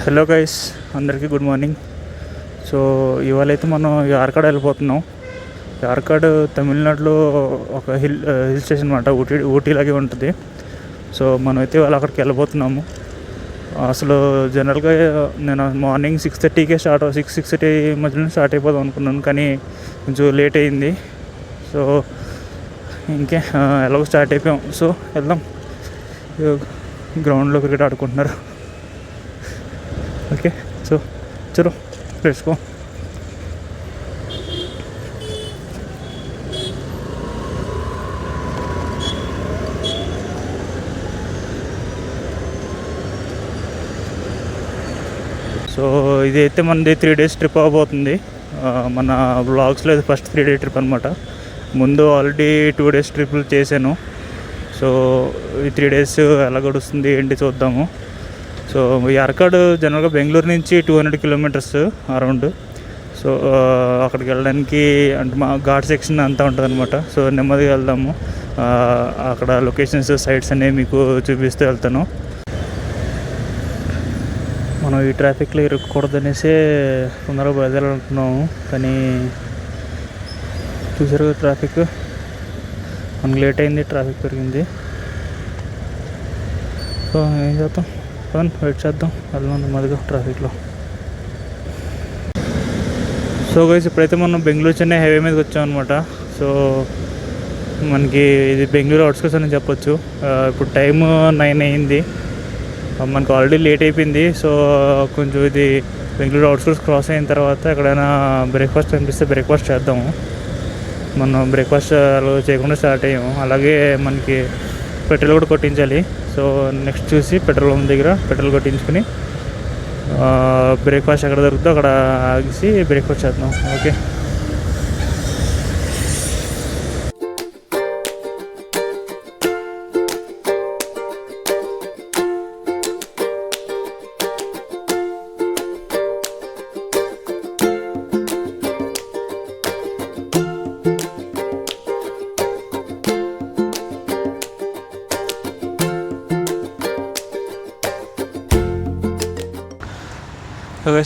Hello guys, అందరికీ good morning. So ఇవాళైతే మనం యార్కాడ్ వెళ్ళిపోతున్నాం. యార్కాడ్ తమిళనాడులో ఒక హిల్ స్టేషన్ అనమాట. ఊటీలాగే ఉంటుంది. సో మనమైతే ఇవాళ అక్కడికి వెళ్ళిపోతున్నాము. అసలు జనరల్గా నేను మార్నింగ్ 6:30కే 6:30 మధ్యలో స్టార్ట్ అయిపోదాం అనుకున్నాను, కానీ కొంచెం లేట్ అయింది. సో ఎలాగో స్టార్ట్ అయిపోయాం. సో వెళ్దాం. గ్రౌండ్లో క్రికెట్ ఆడుకుంటున్నారు. ఓకే, సో చలో లెట్స్ గో. సో ఇదైతే మనది 3 days ట్రిప్ అవ్వబోతుంది. మన బ్లాగ్స్లో ఇది ఫస్ట్ 3 day ట్రిప్ అనమాట. ముందు ఆల్రెడీ 2 days ట్రిప్లు చేశాను. సో ఈ 3 days ఎలా గడుస్తుంది ఏంటి చూద్దాము. సో యార్కాడ్ జనరల్గా బెంగళూరు నుంచి 200 kilometers అరౌండ్. సో అక్కడికి వెళ్ళడానికి అంటే మా ఘాట్ సెక్షన్ అంతా ఉంటుంది అనమాట. సో నెమ్మదిగా వెళ్దాము. అక్కడ లొకేషన్స్, సైట్స్ అనేవి మీకు చూపిస్తూ వెళ్తాను. మనం ఈ ట్రాఫిక్లో ఇరుక్కకూడదు అనేసి తొందరగా బయలుదేరాలనుకున్నాము, కానీ చూసారు ట్రాఫిక్ మనకు లేట్ అయింది, ట్రాఫిక్ పెరిగింది. సో ఏం చేద్దాం, వెయిట్ చేద్దాం, వెళ్దాం నెమ్మదిగా ట్రాఫిక్లో. సో గైస్, ఇప్పుడైతే మనం బెంగళూరు చెన్నై హైవే మీదకి వచ్చాం అనమాట. సో మనకి ఇది బెంగళూరు అవుట్స్కట్స్ అని చెప్పొచ్చు. ఇప్పుడు టైము 9 అయింది. మనకు ఆల్రెడీ లేట్ అయిపోయింది. సో కొంచెం ఇది బెంగళూరు అవుట్స్కట్స్ క్రాస్ అయిన తర్వాత ఎక్కడైనా బ్రేక్ఫాస్ట్ కనిపిస్తే బ్రేక్ఫాస్ట్ చేద్దాము. మనం బ్రేక్ఫాస్ట్ అలా చేయకుండా స్టార్ట్ అయ్యాము. అలాగే మనకి పెట్రోల్ కూడా కొట్టించాలి. సో నెక్స్ట్ చూసి పెట్రోల్ పంప్ దగ్గర పెట్రోల్ కొట్టించుకుని బ్రేక్ఫాస్ట్ ఎక్కడ దొరుకుతుందో అక్కడ ఆగేసి బ్రేక్ఫాస్ట్ చేద్దాం. ఓకే,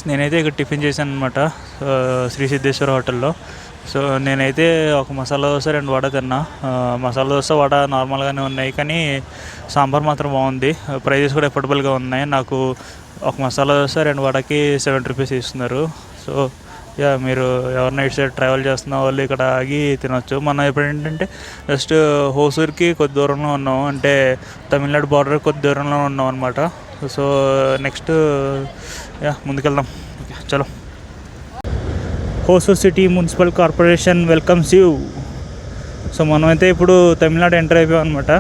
నేనైతే ఇక్కడ టిఫిన్ చేశాను అనమాట, శ్రీ సిద్ధేశ్వర హోటల్లో. సో నేనైతే ఒక మసాలా దోశ 2 వడ తిన్నా. మసాలా దోశ, వడ నార్మల్గానే ఉన్నాయి, కానీ సాంబార్ మాత్రం బాగుంది. ప్రైజెస్ కూడా ఎఫోర్డబుల్గా ఉన్నాయి. నాకు ఒక మసాలా దోశ 2 వడకి 70 rupees ఇస్తున్నారు. సో మీరు ఎవరైనా ఇటు సైడ్ ట్రావెల్ చేస్తున్న వాళ్ళు ఇక్కడ ఆగి తినొచ్చు. మనం ఇప్పుడు ఏంటంటే జస్ట్ హోసూర్కి కొద్ది దూరంలో ఉన్నాం, అంటే తమిళనాడు బార్డర్ కొద్ది దూరంలో ఉన్నాం అనమాట. సో నెక్స్ట్ ముందుకెళ్దాం. ఓకే, చలో. Hosur city municipal corporation welcomes you. So మనమైతే ఇప్పుడు తమిళనాడు ఎంటర్ అయిపోయాం అనమాట.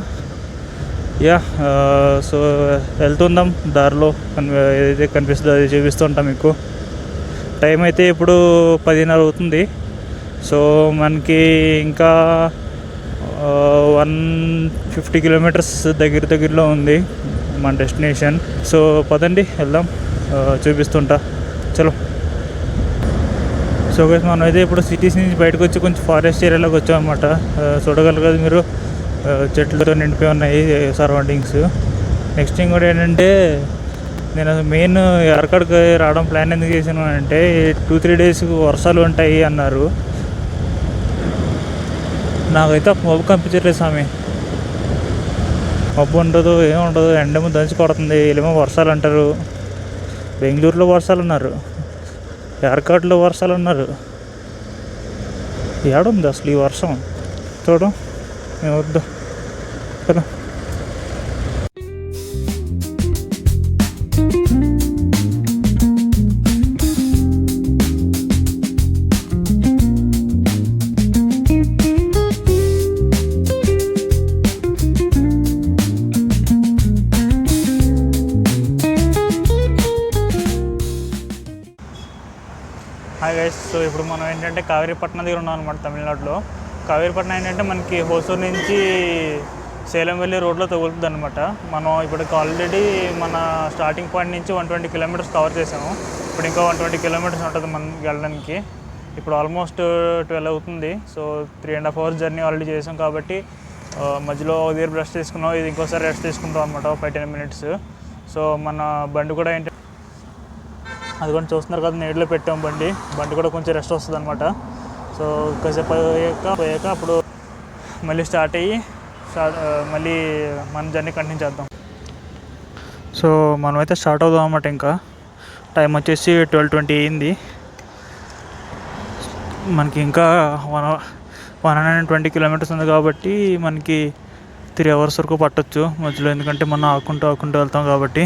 సో వెళ్తుందాం. దారిలో ఏదైతే కనిపిస్తుందో అది చూపిస్తూ ఉంటాం మీకు. టైం అయితే ఇప్పుడు 10:30 అవుతుంది. సో మనకి ఇంకా 150 kilometers దగ్గరలో ఉంది మన డెస్టినేషన్. సో పదండి వెళ్దాం, చూపిస్తుంటా. చలో. సో గైస్, మనం అయితే ఇప్పుడు సిటీస్ నుంచి బయటకు వచ్చి కొంచెం ఫారెస్ట్ ఏరియాలోకి వచ్చామన్నమాట. చూడగలరు కదా మీరు, చెట్లతో నిండిపోయి ఉన్నాయి సరౌండింగ్స్. నెక్స్ట్ థింగ్ కూడా ఏంటంటే, నేను మెయిన్ యార్కాడ్కి రావడం ప్లాన్ ఎందుకు చేశాను అంటే 2-3 days వర్షాలు ఉంటాయి అన్నారు. నాకైతే మబ్బు కనిపించట్లేదు స్వామి. మబ్బు ఉండదు, ఏముండదు, ఎండేమో దంచి కొడుతుంది. వీళ్ళేమో వర్షాలు అంటారు. బెంగళూరులో వర్షాలు అన్నారు, యార్కాడ్లో వర్షాలు అన్నారు. ఏడుంది అసలు ఈ వర్షం? చూడు, ఏమొద్దు కదా. హాయ్ గైస్, సో ఇప్పుడు మనం ఏంటంటే కావేరీపట్నం దగ్గర ఉన్నాం అనమాట, తమిళనాడులో. కావేరీపట్నం ఏంటంటే మనకి హోసూర్ నుంచి సేలం వెళ్ళే రోడ్లో తగులుతుంది అనమాట. మనం ఇప్పటికి ఆల్రెడీ మన స్టార్టింగ్ పాయింట్ నుంచి 120 kilometers కవర్ చేసాము. ఇప్పుడు ఇంకా 120 kilometers ఉంటుంది మనకి వెళ్ళడానికి. ఇప్పుడు ఆల్మోస్ట్ 12 అవుతుంది. సో 3.5 hours జర్నీ ఆల్రెడీ చేసాం కాబట్టి మధ్యలో ఒక దగ్గర బ్రష్ తీసుకున్నాం, ఇది ఇంకోసారి రెస్ట్ తీసుకుంటాం అనమాట 5-10 minutes. సో మన బండి కూడా ఏంటంటే అది కూడా చూస్తున్నారు కదా, నీటిలో పెట్టాం బండి కూడా కొంచెం రెస్ట్ వస్తుంది అనమాట. సో కాసేపు పోయాక అప్పుడు మళ్ళీ స్టార్ట్ అయ్యి మళ్ళీ మన జర్నీ కంటిన్యూ చేద్దాం. సో మనమైతే స్టార్ట్ అవుదాం అన్నమాట. ఇంకా టైం వచ్చేసి 12:20 అయింది. మనకి ఇంకా 120 కిలోమీటర్స్ ఉంది కాబట్టి మనకి 3 అవర్స్ వరకు పట్టొచ్చు మధ్యలో, ఎందుకంటే మనం ఆకుంటూ వెళ్తాం కాబట్టి.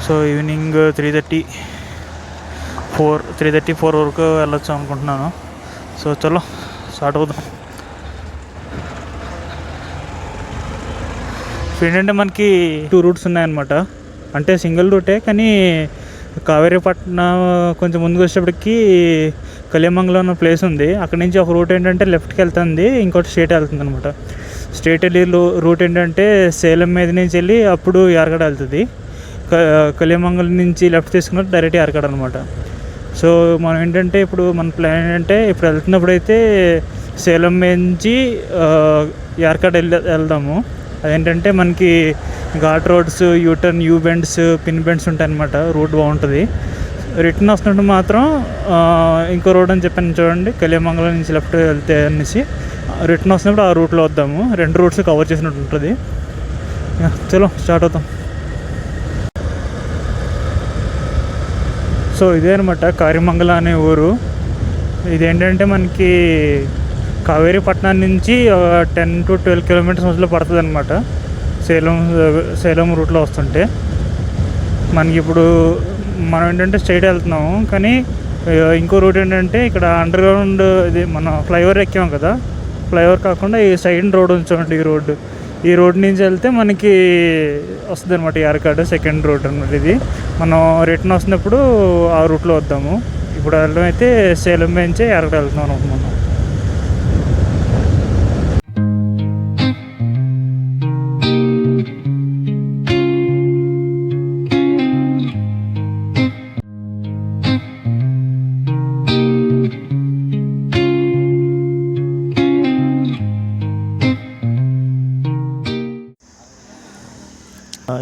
సో ఈవినింగ్ 3:30-4 వరకు వెళ్ళొచ్చు అనుకుంటున్నాను. సో చలో స్టార్ట్ అవుదాం. ఏంటంటే మనకి 2 రూట్స్ ఉన్నాయన్నమాట. అంటే సింగిల్ రూటే, కానీ కావేరీపట్నం కొంచెం ముందుకు వచ్చేటప్పటికి కలియమంగళం అన్న ప్లేస్ ఉంది. అక్కడ నుంచి ఒక రూట్ ఏంటంటే లెఫ్ట్కి వెళ్తుంది, ఇంకోటి స్ట్రేట్ వెళ్తుంది అనమాట. స్ట్రేట్ వెళ్ళి రూట్ ఏంటంటే సేలం మీద నుంచి వెళ్ళి అప్పుడు యారగడ వెళ్తుంది. కలియమంగళం నుంచి లెఫ్ట్ తీసుకున్నట్టు డైరెక్ట్ యారగడ అనమాట. సో మనం ఏంటంటే ఇప్పుడు మన ప్లాన్ ఏంటంటే ఇప్పుడు వెళ్తున్నప్పుడు అయితే సేలం నుంచి యారగడ వెళ్దాము. అదేంటంటే మనకి ghat roads, U turn, you bends, pin bends ఉంటాయన్నమాట. రూట్ బాగుంటుంది. రిటర్న్ వస్తున్నట్టు మాత్రం ఇంకో రోడ్ అని చెప్పాను చూడండి, కలియమంగళం నుంచి లెఫ్ట్ వెళ్తే అనేసి. రిటర్న్ వస్తున్నప్పుడు ఆ రూట్లో వద్దాము. 2 రూట్స్ కవర్ చేసినట్టు ఉంటుంది. చలో స్టార్ట్ అవుతాం. సో ఇదే అనమాట కారిమంగళ అనే ఊరు. ఇదేంటంటే మనకి కావేరీపట్నం నుంచి 10-12 కిలోమీటర్స్ మధ్యలో పడుతుంది అనమాట. సేలం రూట్లో వస్తుంటే మనకి ఇప్పుడు మనం ఏంటంటే స్ట్రైట్ వెళ్తున్నాము, కానీ ఇంకో రూట్ ఏంటంటే ఇక్కడ అండర్ గ్రౌండ్, ఇది మనం ఫ్లైఓవర్ ఎక్కాం కదా, ఫ్లైఓవర్ కాకుండా ఈ సైడ్ రోడ్ ఉంచండి. ఈ రోడ్ నుంచి వెళ్తే మనకి వస్తుంది అనమాట యారకాడ్, సెకండ్ రోడ్ అనమాట. ఇది మనం రిటర్న్ వస్తున్నప్పుడు ఆ రూట్లో వద్దాము. ఇప్పుడు వెళ్ళడం అయితే సేలం నుంచే యారకాడ్ వెళ్తున్నాం అనమాట మనం.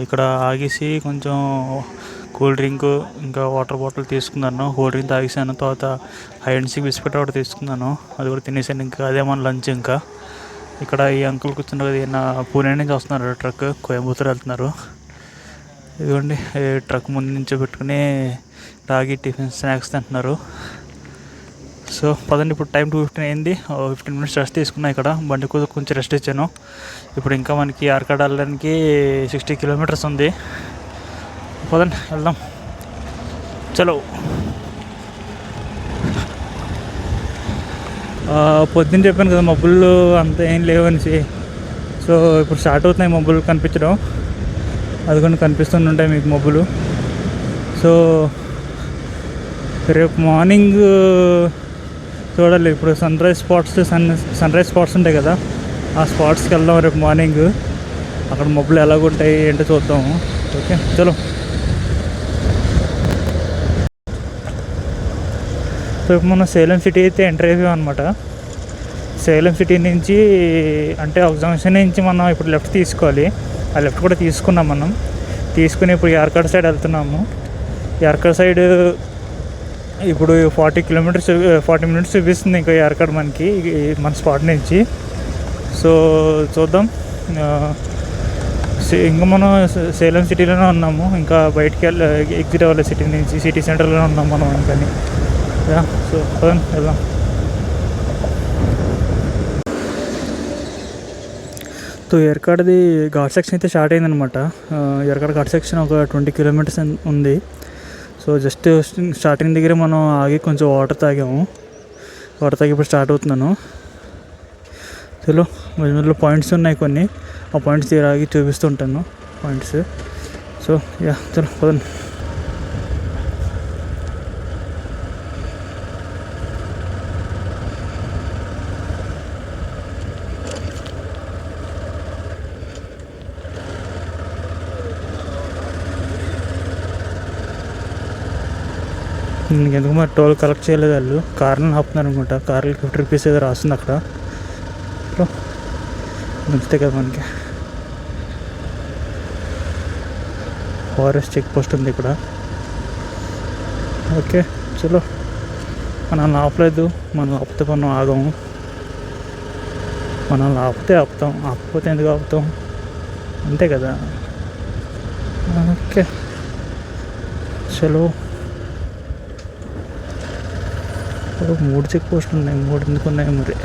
ఇక్కడ ఆగేసి కొంచెం కూల్ డ్రింక్ ఇంకా వాటర్ బాటిల్ తీసుకున్నాను. కూల్ డ్రింక్ తాగేసాను. తర్వాత హైడ్ అండ్ సీక్ బిస్కెట్ ఒకటి తీసుకున్నాను, అది కూడా తినేసాను. ఇంకా అదే మన లంచ్. ఇంకా ఇక్కడ ఈ అంకుల్ కూర్చున్నారు కదా, ఈయన పూణే నుంచి వస్తున్నారు ట్రక్, కోయంబత్తూర్ వెళ్తున్నారు. ఇదిగోండి ట్రక్ ముందు నుంచి పెట్టుకుని రాగి టిఫిన్ స్నాక్స్ తింటున్నారు. సో పదండి, ఇప్పుడు టైం 2:15 అయింది. 15 మినిట్స్ రెస్ట్ తీసుకున్నా. ఇక్కడ బండి కొంచెం రెస్ట్ ఇచ్చాను. ఇప్పుడు ఇంకా మనకి యారకాడ్ వెళ్ళడానికి 60 కిలోమీటర్స్ ఉంది. పదండి వెళ్దాం, చలో. పొద్దున్న చెప్పాను కదా మబ్బులు అంత ఏం లేవనేసి. సో ఇప్పుడు స్టార్ట్ అవుతున్నాయి మబ్బులు కనిపించడం. అది కూడా కనిపిస్తుంటాయి మీకు మబ్బులు. సో రేపు మార్నింగ్ చూడాలి. ఇప్పుడు సన్ రైజ్ స్పాట్స్ ఉంటాయి కదా, ఆ స్పాట్స్కి వెళ్దాం రేపు మార్నింగ్. అక్కడ మబ్బులు ఎలాగుంటాయి ఏంటో చూద్దాము. ఓకే చలో. సో ఇప్పుడు మనం సేలం సిటీ అయితే ఎంటర్ అయిపోయాం అనమాట. సేలం సిటీ నుంచి అంటే ఒక జంక్షన్ నుంచి మనం ఇప్పుడు లెఫ్ట్ తీసుకోవాలి. ఆ లెఫ్ట్ కూడా తీసుకున్నాం మనం. తీసుకుని ఇప్పుడు యారకాడ్ సైడ్ వెళ్తున్నాము. యారకాడ్ సైడ్ ఇప్పుడు 40 మినిట్స్ చూపిస్తుంది ఇంకా యారకాడ్ మనకి, మన స్పాట్ నుంచి. సో చూద్దాం. ఇంకా మనం సేలం సిటీలోనే ఉన్నాము, ఇంకా బయటికి ఎగ్జిట్ అవ్వాలి సిటీ నుంచి. సిటీ సెంటర్లోనే ఉన్నాం మనం ఇంకని. సో వెళ్దాం. సో యారకాడ్ది ఘాట్ సెక్షన్ అయితే స్టార్ట్ అయిందనమాట. యారకాడ్ ఘాట్ సెక్షన్ ఒక 20 కిలోమీటర్స్ ఉంది. సో జస్ట్ స్టార్టింగ్ దగ్గర మనం ఆగి కొంచెం వాటర్ తాగాము. వాటర్ తాగి ఇప్పుడు స్టార్ట్ అవుతున్నాను. చలో మధ్యలో పాయింట్స్ ఉన్నాయి కొన్ని, ఆ పాయింట్స్ దగ్గర ఆగి చూపిస్తుంటాను పాయింట్స్. సో చలో పదండి. ఎందుకు మరి టోల్ కలెక్ట్ చేయలేదు వాళ్ళు, కార్లను ఆపుతున్నారు అనుకుంటా. కార్లు 50 రూపీస్ ఏదో రాస్తుంది అక్కడ. మంచిదే కదా మనకి. ఫారెస్ట్ చెక్ పోస్ట్ ఉంది ఇక్కడ. ఓకే చలో, మనం ఆపలేదు, మనం ఆపితే మనం ఆగము, మనం ఆపితే ఆపుతాం, ఆపకపోతే ఎందుకు ఆపుతాం, అంతే కదా. ఓకే చలో. 3 చెక్ పోస్టులు ఉన్నాయి, 3 ఎందుకు ఉన్నాయి మరి.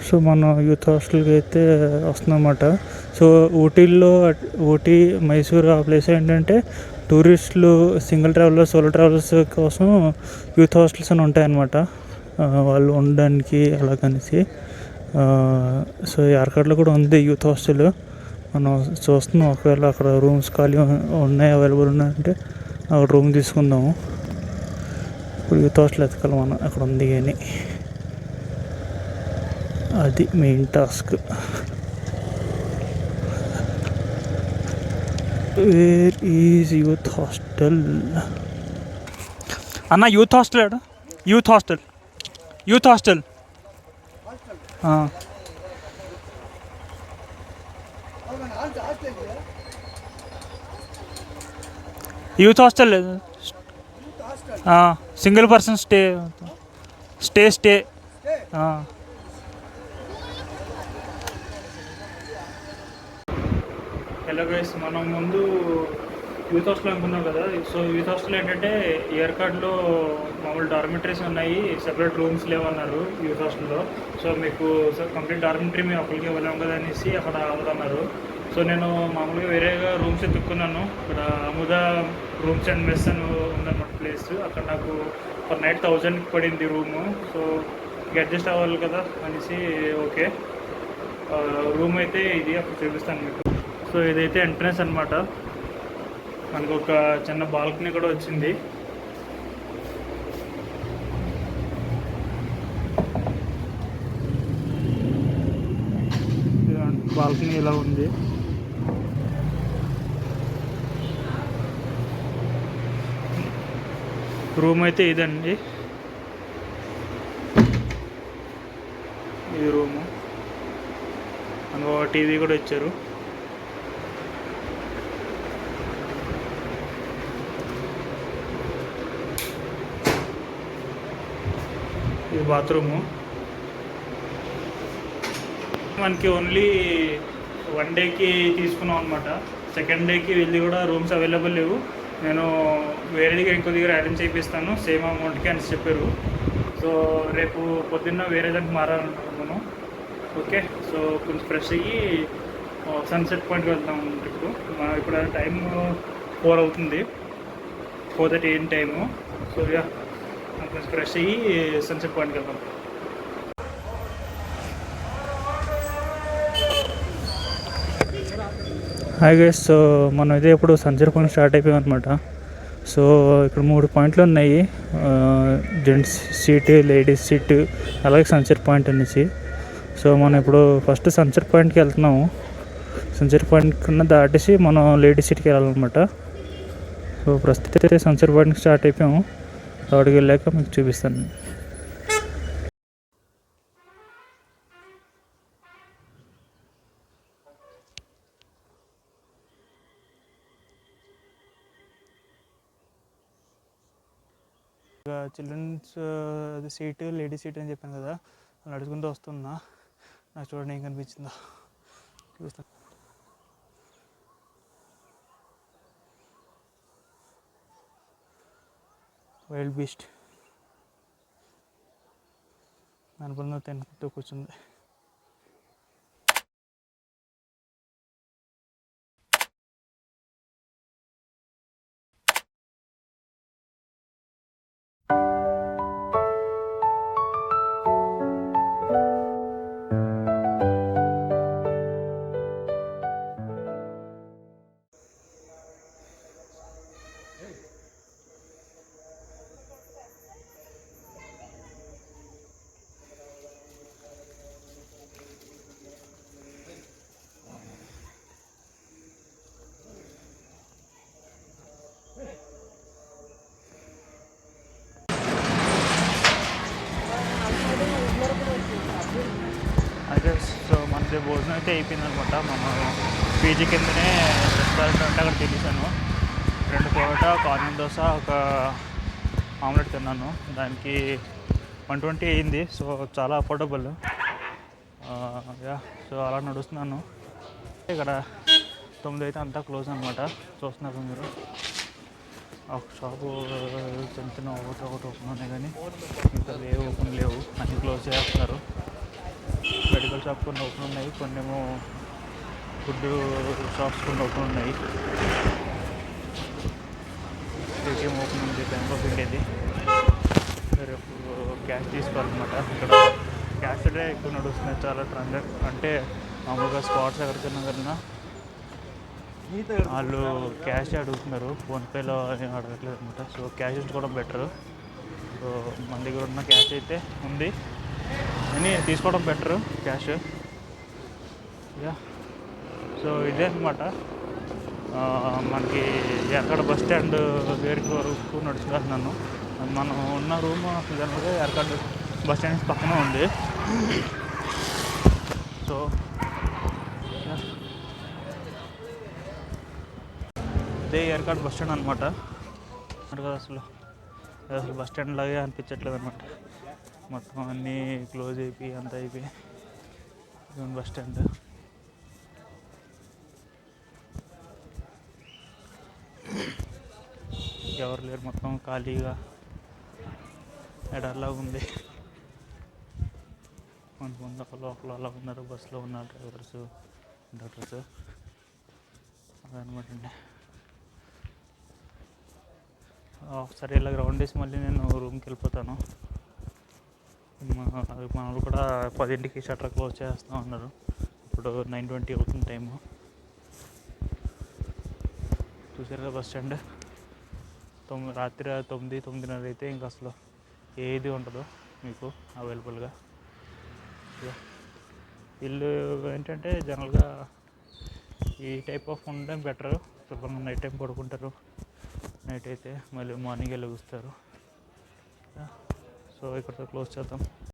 సో మనం యూత్ హాస్టల్కి అయితే వస్తుందన్నమాట. సో ఊటీ మైసూర్ ఆ ప్లేస్ ఏంటంటే టూరిస్టులు, సింగిల్ ట్రావెలర్స్, సోలో ట్రావెలర్స్ కోసం యూత్ హాస్టల్స్ అని ఉంటాయన్నమాట. వాళ్ళు ఉండడానికి అలాగనేసి. సో యార్కాడ్లో కూడా ఉంది యూత్ హాస్టల్. మనం చూస్తున్నాం, ఒకవేళ అక్కడ రూమ్స్ ఖాళీ ఉన్నాయి, అవైలబుల్ ఉన్నాయంటే అక్కడ రూమ్ తీసుకుందాము. ఇప్పుడు యూత్ హాస్టల్ ఎతకాలి మనం, అక్కడ ఉంది కానీ అది main task. Where is youth hostel అన్న? యూత్ హాస్టల్ ఏడా? Youth hostel youth hostel youth hostel లేదు, single person stay. Hello guys, మనం ముందు యూత్ హాస్టల్ అనుకున్నాం కదా. సో యూత్ హాస్టల్ ఏంటంటే ఏర్కాడ్లో మామూలు డార్మిటరీస్ ఉన్నాయి, సెపరేట్ రూమ్స్ లేవన్నారు యూత్ హాస్టల్లో. సో మీకు కంప్లీట్ డార్మిటరీ మేము ఒకరికి ఇవ్వలేము కదా అనేసి అక్కడ అవ్వదన్నారు. సో నేను మామూలుగా వేరేగా రూమ్స్ ఎత్తుక్కున్నాను. ఇక్కడ అముద రూమ్స్ అండ్ మెస్ అని ఉందన్నమాట ప్లేస్. అక్కడ నాకు పర్ నైట్ 1000 పడింది రూము. సో అడ్జస్ట్ అవ్వాలి కదా అనేసి ఓకే. రూమ్ అయితే ఇది అప్పుడు చూపిస్తాను మీకు. సో ఇదైతే ఎంట్రన్స్ అనమాట. మనకు ఒక చిన్న బాల్కనీ కూడా వచ్చింది. బాల్కనీ ఇలా ఉంది. రూమ్ అయితే ఇదండి, ఇది రూము. మనకు టీవీ కూడా ఇచ్చారు. ఇది బాత్రూము. మనకి ఓన్లీ 1 డేకి తీసుకున్నాం అనమాట. సెకండ్ డేకి వెళ్ళి కూడా రూమ్స్ అవైలబుల్ లేవు. నేను వేరే దగ్గర ఇంకో దగ్గర అరేంజ్ చేయిస్తాను సేమ్ అమౌంట్కి అని చెప్పారు. సో రేపు పొద్దున్న వేరే దానికి మారాలనుకుంటున్నాను. ఓకే, సో కొంచెం ఫ్రెష్ అయ్యి సన్సెట్ పాయింట్కి వెళ్తాం. ఇప్పుడు టైం 4 అవుతుంది, 4:30 ఏం టైము. సో యా కొంచెం ఫ్రెష్ అయ్యి సన్సెట్ పాయింట్కి వెళ్దాం. హాయ్ గైస్, సో మనం అయితే ఇప్పుడు సన్సెట్ పాయింట్ స్టార్ట్ అయిపోయాం అనమాట. సో ఇక్కడ 3 పాయింట్లు ఉన్నాయి, జెంట్స్ సీట్, లేడీస్ సీట్, అలాగే సన్సెట్ పాయింట్ అనేసి. సో మనం ఇప్పుడు ఫస్ట్ సన్సెట్ పాయింట్కి వెళ్తున్నాము. సన్సెట్ పాయింట్ కన్నా దాటేసి మనం లేడీస్ సీట్కి వెళ్ళాలన్నమాట. సో ప్రస్తుతం అయితే సన్సెట్ పాయింట్కి స్టార్ట్ అయిపోయాము. అక్కడికి వెళ్ళాక మీకు చూపిస్తాను. చిల్డ్రన్స్ సీట్, లేడీస్ సీట్ అని చెప్పాను కదా, నడుచుకుంటూ వస్తున్నా. నాకు చూడండి ఏం కనిపించిందో చూపిస్తాను. వైల్డ్ బీస్ట్ అనుకున్న తింటూ కూర్చుంది. అయితే సో మనది భోజనం అయితే అయిపోయిందనమాట. మనం పీజీ కిందనే రెస్టారెంట్ అంటే అక్కడ తినేసాను. 2 పరోటా, ఒక ఆనియన్ దోశ, ఒక ఆమ్లెట్ తిన్నాను. దానికి 120 అయింది. సో చాలా అఫోర్డబుల్. యా సో అలా నడుస్తున్నాను. ఇక్కడ 9 అయితే అంతా క్లోజ్ అనమాట. చూస్తున్నారు మీరు, ఒక షాపు చిన్న ఒకటి ఓపెన్ ఉన్నాయి, కానీ ఇంకా ఓపెన్ లేవు, అన్నీ క్లోజ్ చేస్తున్నారు. మెడికల్ షాప్ కొన్ని ఓపెన్ ఉన్నాయి, కొన్ని ఏమో ఫుడ్ షాప్స్ కొన్ని ఓపెన్ ఉన్నాయి. ఏటీఎం ఓపెన్ ఉంది, బ్యాంక్ ఆఫ్ ఇండియాది. రేపు క్యాష్ తీసుకోవాలన్నమాట. ఇక్కడ క్యాష్ డే ఎక్కువ నడుస్తున్నాయి, చాలా ట్రాన్సాక్షన్. అంటే మామూలుగా స్పాట్స్ ఎక్కడికైనా కన్నా వాళ్ళు క్యాష్ అడుగుతున్నారు, ఫోన్పేలో ఏం అడగట్లేదు అనమాట. సో క్యాష్ ఉంచుకోవడం బెటర్. సో మన దగ్గర ఉన్న క్యాష్ అయితే ఉంది అని తీసుకోవడం బెటర్ క్యాష్. యా సో ఇదే అనమాట. మనకి ఎక్కడ బస్ స్టాండ్ దగ్గరికి వరకు నడుచుకుంటున్నాను. మనం ఉన్న రూమ్ జనరల్గా ఎక్కడ బస్ స్టాండ్ పక్కనే ఉంది. సో ఇదే ఏర్కాడ్ బస్ స్టాండ్ అనమాట. కదా అసలు బస్ స్టాండ్ లాగే అనిపించట్లేదు అనమాట. మొత్తం అన్నీ క్లోజ్ అయిపోయి అంతా అయిపోయి బస్ స్టాండ్. ఎవరు లేరు, మొత్తం ఖాళీగా ఎడర్లా ఉంది. కొంతమంది ఒక లోపల అలా ఉన్నారు, బస్సులో ఉన్న డ్రైవర్స్, కండక్టర్స్. అదనమాట అండి. సరే ఇలా గ్రౌండ్ వేసి మళ్ళీ నేను రూమ్కి వెళ్ళిపోతాను. మన వాళ్ళు కూడా 10ంటికి షట్టర్ క్లోజ్ చేస్తూ ఉన్నారు. ఇప్పుడు 9:20 అవుతుంది టైము. చూసారా బస్ స్టాండ్. రాత్రి 9, 9:30 అయితే ఇంకా అసలు ఏది ఉండదు మీకు అవైలబుల్గా. వీళ్ళు ఏంటంటే జనరల్గా ఈ టైప్ ఆఫ్ ఉండడం బెటర్. శుభ్రంగా నైట్ టైం పడుకుంటారు, నైట్ అయితే మళ్ళీ మార్నింగ్ లెగుస్తారు. సో ఇక్కడితో క్లోజ్ చేద్దాం.